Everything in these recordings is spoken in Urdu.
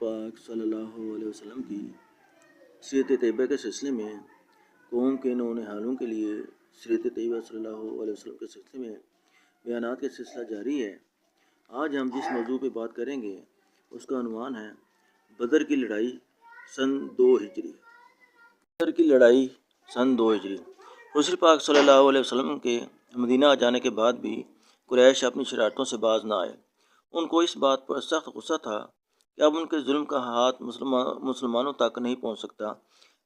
پاک صلی اللہ علیہ وسلم کی سیرت طیبہ کے سلسلے میں قوم کے نونہالوں کے لیے سیرت طیبہ صلی اللہ علیہ وسلم کے سلسلے میں بیانات کا سلسلہ جاری ہے۔ آج ہم جس موضوع پہ بات کریں گے اس کا عنوان ہے بدر کی لڑائی سن 2 ہجری۔ بدر کی لڑائی سن 2 ہجری۔ رسول پاک صلی اللہ علیہ وسلم کے مدینہ آ جانے کے بعد بھی قریش اپنی شرارتوں سے باز نہ آئے۔ ان کو اس بات پر سخت غصہ تھا کہ اب ان کے ظلم کا ہاتھ مسلمانوں تک نہیں پہنچ سکتا۔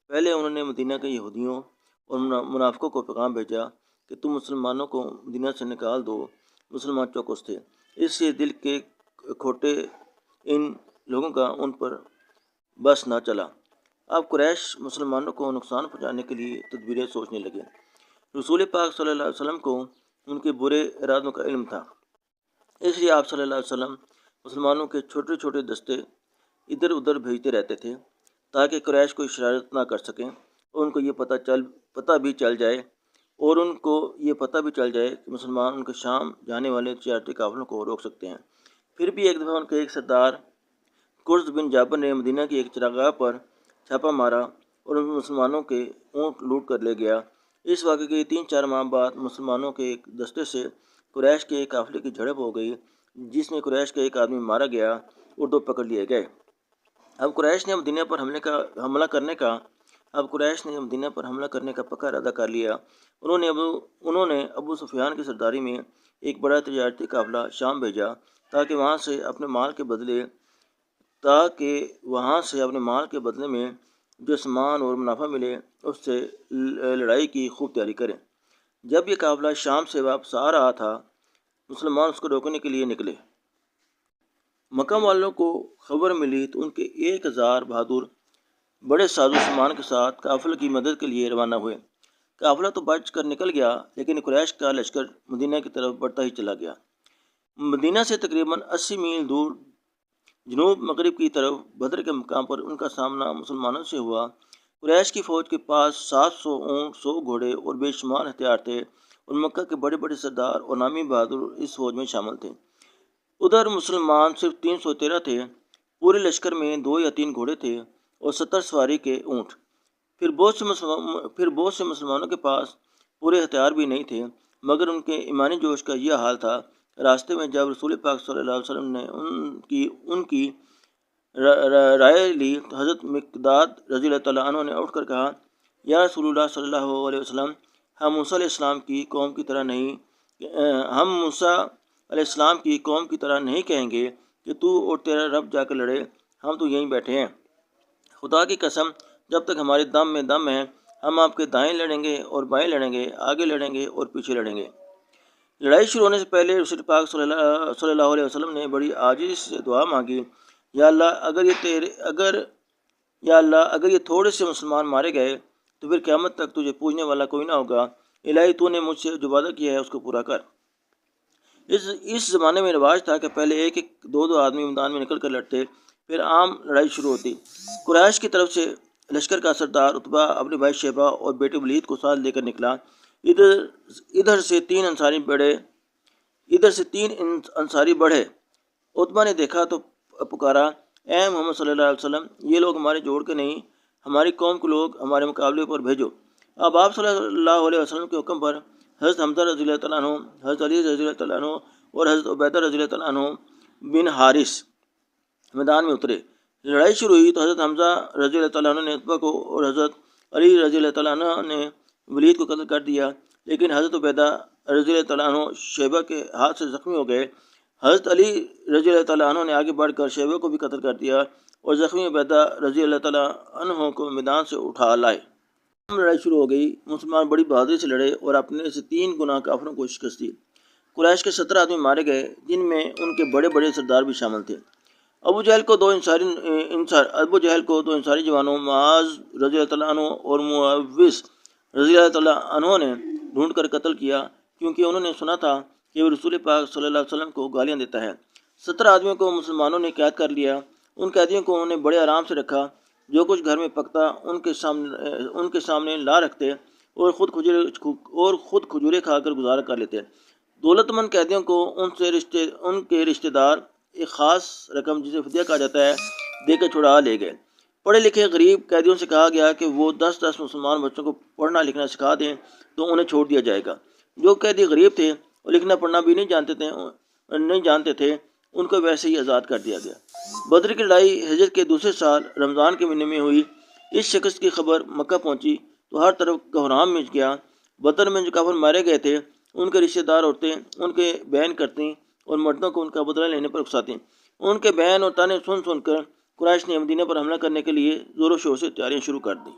پہلے انہوں نے مدینہ کے یہودیوں اور منافقوں کو پیغام بھیجا کہ تم مسلمانوں کو مدینہ سے نکال دو۔ مسلمان چوکس تھے، اس سے دل کے کھوٹے ان لوگوں کا ان پر بس نہ چلا۔ اب قریش مسلمانوں کو نقصان پہنچانے کے لیے تدبیریں سوچنے لگے۔ رسول پاک صلی اللہ علیہ وسلم کو ان کے برے ارادوں کا علم تھا، اس لیے آپ صلی اللہ علیہ وسلم مسلمانوں کے چھوٹے چھوٹے دستے ادھر ادھر بھیجتے رہتے تھے تاکہ قریش کوئی شرارت نہ کر سکیں اور ان کو یہ پتہ بھی چل جائے کہ مسلمان ان کے شام جانے والے تجارتی قافلوں کو روک سکتے ہیں۔ پھر بھی ایک دفعہ ان کے ایک سردار قرظ بن جابر نے مدینہ کی ایک چراگاہ پر چھاپا مارا اور ان مسلمانوں کے اونٹ لوٹ کر لے گیا۔ اس واقعے کے 3-4 ماہ بعد مسلمانوں کے ایک دستے سے قریش کے ایک قافلے کی جھڑپ ہو گئی، جس میں قریش کا ایک آدمی مارا گیا اور 2 پکڑ لیے گئے۔ اب قریش نے مدینہ پر حملہ کرنے کا پکا ارادہ کر لیا۔ انہوں نے ابو سفیان کی سرداری میں ایک بڑا تجارتی قافلہ شام بھیجا تاکہ وہاں سے اپنے مال کے بدلے میں جو سامان اور منافع ملے اس سے لڑائی کی خوب تیاری کریں۔ جب یہ قافلہ شام سے واپس آ رہا تھا، مسلمان اس کو روکنے کے لیے نکلے۔ مکہ والوں کو خبر ملی تو ان کے 1000 بہادر بڑے ساز و سامان کے ساتھ قافلے کی مدد کے لیے روانہ ہوئے۔ قافلہ تو بچ کر نکل گیا، لیکن قریش کا لشکر مدینہ کی طرف بڑھتا ہی چلا گیا۔ مدینہ سے تقریباً 80 میل دور جنوب مغرب کی طرف بدر کے مقام پر ان کا سامنا مسلمانوں سے ہوا۔ قریش کی فوج کے پاس 700 اونٹ، 100 گھوڑے اور بے شمار ہتھیار تھے اور مکہ کے بڑے بڑے سردار اور نامی بہادر اس فوج میں شامل تھے۔ ادھر مسلمان صرف 313 تھے۔ پورے لشکر میں 2 یا 3 گھوڑے تھے اور 70 سواری کے اونٹ۔ پھر بہت سے مسلمانوں کے پاس پورے ہتھیار بھی نہیں تھے، مگر ان کے ایمانی جوش کا یہ حال تھا۔ راستے میں جب رسول پاک صلی اللہ علیہ وسلم نے ان کی رائے لی تو حضرت مقداد رضی اللہ تعالیٰ عنہ نے اٹھ کر کہا، یا رسول اللہ صلی اللہ علیہ وسلم، ہم موسیٰ علیہ السلام کی قوم کی طرح نہیں کہیں گے کہ تو اور تیرا رب جا کر لڑے، ہم تو یہیں بیٹھے ہیں۔ خدا کی قسم، جب تک ہمارے دم میں دم ہے ہم آپ کے دائیں لڑیں گے اور بائیں لڑیں گے، آگے لڑیں گے اور پیچھے لڑیں گے۔ لڑائی شروع ہونے سے پہلے رسول پاک صلی اللہ علیہ وسلم نے بڑی عاجزی سے دعا مانگی، یا اللہ اگر یہ تھوڑے سے مسلمان مارے گئے تو پھر قیامت تک تجھے پوجنے والا کوئی نہ ہوگا۔ الہی تو نے مجھ سے جو وعدہ کیا ہے اس کو پورا کر۔ اس زمانے میں رواج تھا کہ پہلے 1-2 آدمی میدان میں نکل کر لڑتے، پھر عام لڑائی شروع ہوتی۔ قریش کی طرف سے لشکر کا سردار عتبہ اپنے بھائی شیبہ اور بیٹے ولید کو ساتھ لے کر نکلا۔ ادھر سے 3 انصاری بڑھے۔ عتبہ نے دیکھا تو پکارا، اے محمد صلی اللہ علیہ وسلم، یہ لوگ ہمارے جوڑ کے نہیں، ہماری قوم کے لوگ ہمارے مقابلے پر بھیجو۔ اب آپ صلی اللہ علیہ وسلم کے حکم پر حضرت حمزہ رضی اللہ تعالیٰ عنہ، حضرت علی رضی اللہ تعالیٰ عنہ اور حضرت عبیدہ رضی اللہ تعالیٰ عنہ بن حارث میدان میں اترے۔ لڑائی شروع ہوئی تو حضرت حمزہ رضی اللہ تعالیٰ عنہ نے عتبہ کو اور حضرت علی رضی اللہ تعالیٰ عنہ نے ولید کو قتل کر دیا، لیکن حضرت عبیدہ رضی اللہ تعالیٰ عنہ شیبہ کے ہاتھ سے زخمی ہو گئے۔ حضرت علی رضی اللہ تعالیٰ عنہ نے آگے بڑھ کر شیبہ کو بھی قتل کر دیا اور زخمی عبیدہ رضی اللہ تعالیٰ عنہ کو میدان سے اٹھا لائے۔ لڑائی شروع ہو گئی۔ مسلمان بڑی بہادری سے لڑے اور اپنے سے 3 گنا کافروں کو شکست دی۔ قریش کے 17 آدمی مارے گئے، جن میں ان کے بڑے بڑے سردار بھی شامل تھے۔ ابو جہل کو 2 انصاری جوانوں معاذ رضی اللہ تعالیٰ عنہ اور معوذ رضی اللہ تعالیٰ عنہ نے ڈھونڈ کر قتل کیا، کیونکہ انہوں نے سنا تھا کہ وہ رسول پاک صلی اللہ علیہ وسلم کو گالیاں دیتا ہے۔ 17 آدمیوں کو مسلمانوں نے قید کر لیا۔ ان قیدیوں کو انہوں نے بڑے آرام سے رکھا، جو کچھ گھر میں پکتا ان کے سامنے لا رکھتے اور خود کھجورے کھا کر گزارا کر لیتے۔ دولت مند قیدیوں کو ان کے رشتہ دار ایک خاص رقم جسے فدیہ کہا جاتا ہے دے کر چھڑا لے گئے۔ پڑھے لکھے غریب قیدیوں سے کہا گیا کہ وہ 10 مسلمان بچوں کو پڑھنا لکھنا سکھا دیں تو انہیں چھوڑ دیا جائے گا۔ جو قیدی غریب تھے اور لکھنا پڑھنا بھی نہیں جانتے تھے ان کو ویسے ہی آزاد کر دیا گیا۔ بدر کی لڑائی ہجرت کے دوسرے سال رمضان کے مہینے میں ہوئی۔ اس شخص کی خبر مکہ پہنچی تو ہر طرف کوہرام مچ گیا۔ بدر میں جو کافر مارے گئے تھے ان کے رشتہ دار عورتیں ان کے بیان کرتیں اور مردوں کو ان کا بدلہ لینے پر اکساتیں۔ ان کے بیان اور تانے سن کر قریش نے مدینہ پر حملہ کرنے کے لیے زور و شور سے تیاریاں شروع کر دیں۔